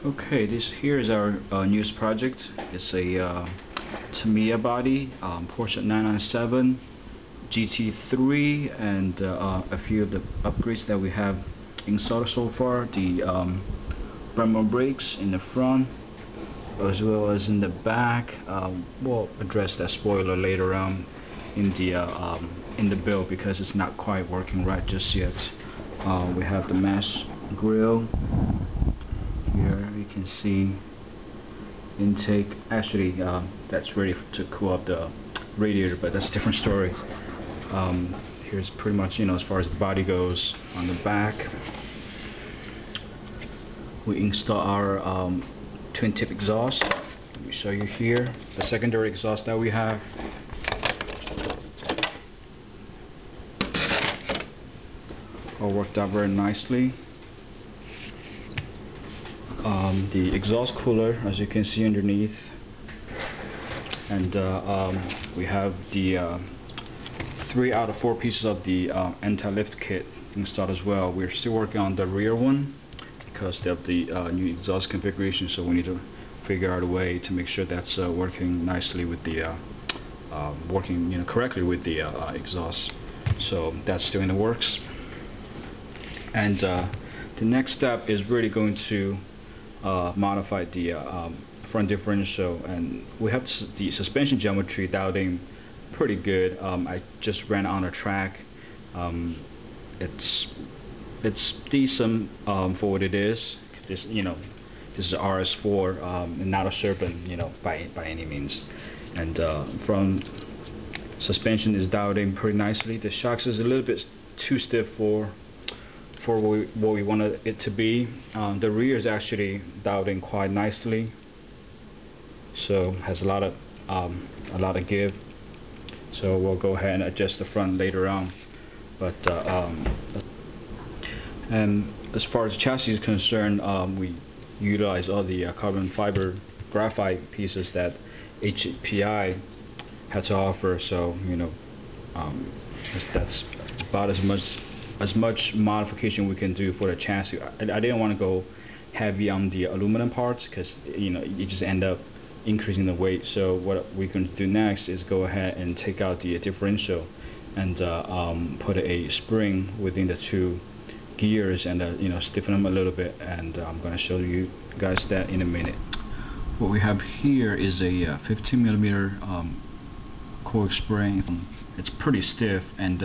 Okay, this here is our newest project. It's a Tamiya body, Porsche 997, GT3, and a few of the upgrades that we have installed so far. The Brembo brakes in the front, as well as in the back. We'll address that spoiler later on in the build because it's not quite working right just yet. We have the mesh grille. Here you can see intake. Actually, that's ready to cool up the radiator, but that's a different story. Here's pretty much, as far as the body goes. On the back, we install our twin tip exhaust. Let me show you here the secondary exhaust that we have. All worked out very nicely. The exhaust cooler, as you can see underneath, and we have the 3 out of 4 pieces of the anti-lift kit installed as well. We're still working on the rear one because of the new exhaust configuration, so we need to figure out a way to make sure that's working nicely with the working correctly with the exhaust. So that's still in the works. And the next step is really going to modify the front differential, and we have the suspension geometry dialed in pretty good. I just ran on a track. It's decent for what it is. This this is RS4 and not a Serpent by any means. And front suspension is dialed in pretty nicely. The shocks is a little bit too stiff for what we wanted it to be. The rear is actually dialed in quite nicely, so has a lot of give. So we'll go ahead and adjust the front later on. But and as far as the chassis is concerned, we utilize all the carbon fiber graphite pieces that HPI had to offer. So that's about as much modification we can do for the chassis. I didn't want to go heavy on the aluminum parts because you just end up increasing the weight. So what we're going to do next is go ahead and take out the differential and put a spring within the 2 gears and stiffen them a little bit, and I'm going to show you guys that in a minute. What we have here is a 15mm coil spring. It's pretty stiff, and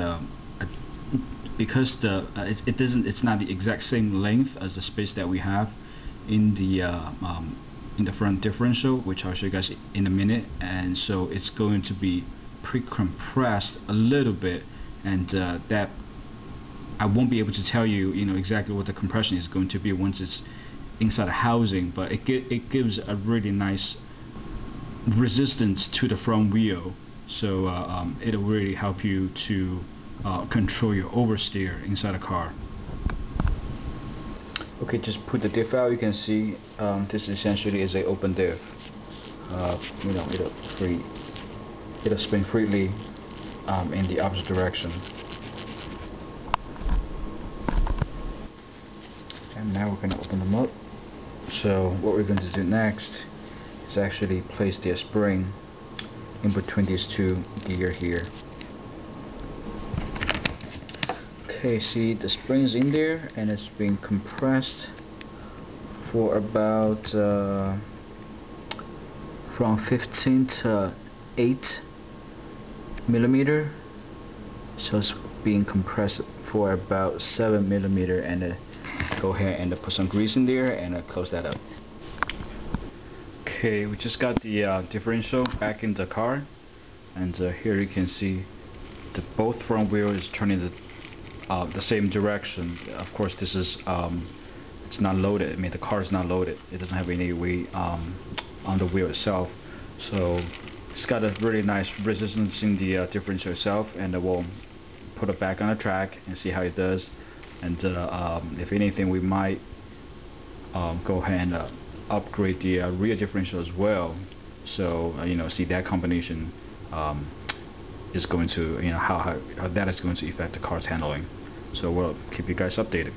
because it's not the exact same length as the space that we have in the front differential, which I'll show you guys in a minute, and so it's going to be pre-compressed a little bit, and that I won't be able to tell you exactly what the compression is going to be once it's inside the housing, but it gives a really nice resistance to the front wheel, so it'll really help you to control your oversteer inside a car. Okay, just put the diff out. You can see this essentially is a open diff. It'll spin freely in the opposite direction. And now we're going to open them up. So what we're going to do next is actually place the spring in between these 2 gears here. Okay, see the spring's in there and it's being compressed for about from 15 to 8mm. So it's being compressed for about 7mm, and go ahead and put some grease in there and close that up. Okay, we just got the differential back in the car, and here you can see both front wheels is turning the same direction. Of course, this is it's not loaded. I mean, the car is not loaded. It doesn't have any weight on the wheel itself, so it's got a really nice resistance in the differential itself, and we'll put it back on the track and see how it does. And if anything, we might go ahead and upgrade the rear differential as well. So see that combination is going to how that is going to affect the car's handling. So we'll keep you guys updated.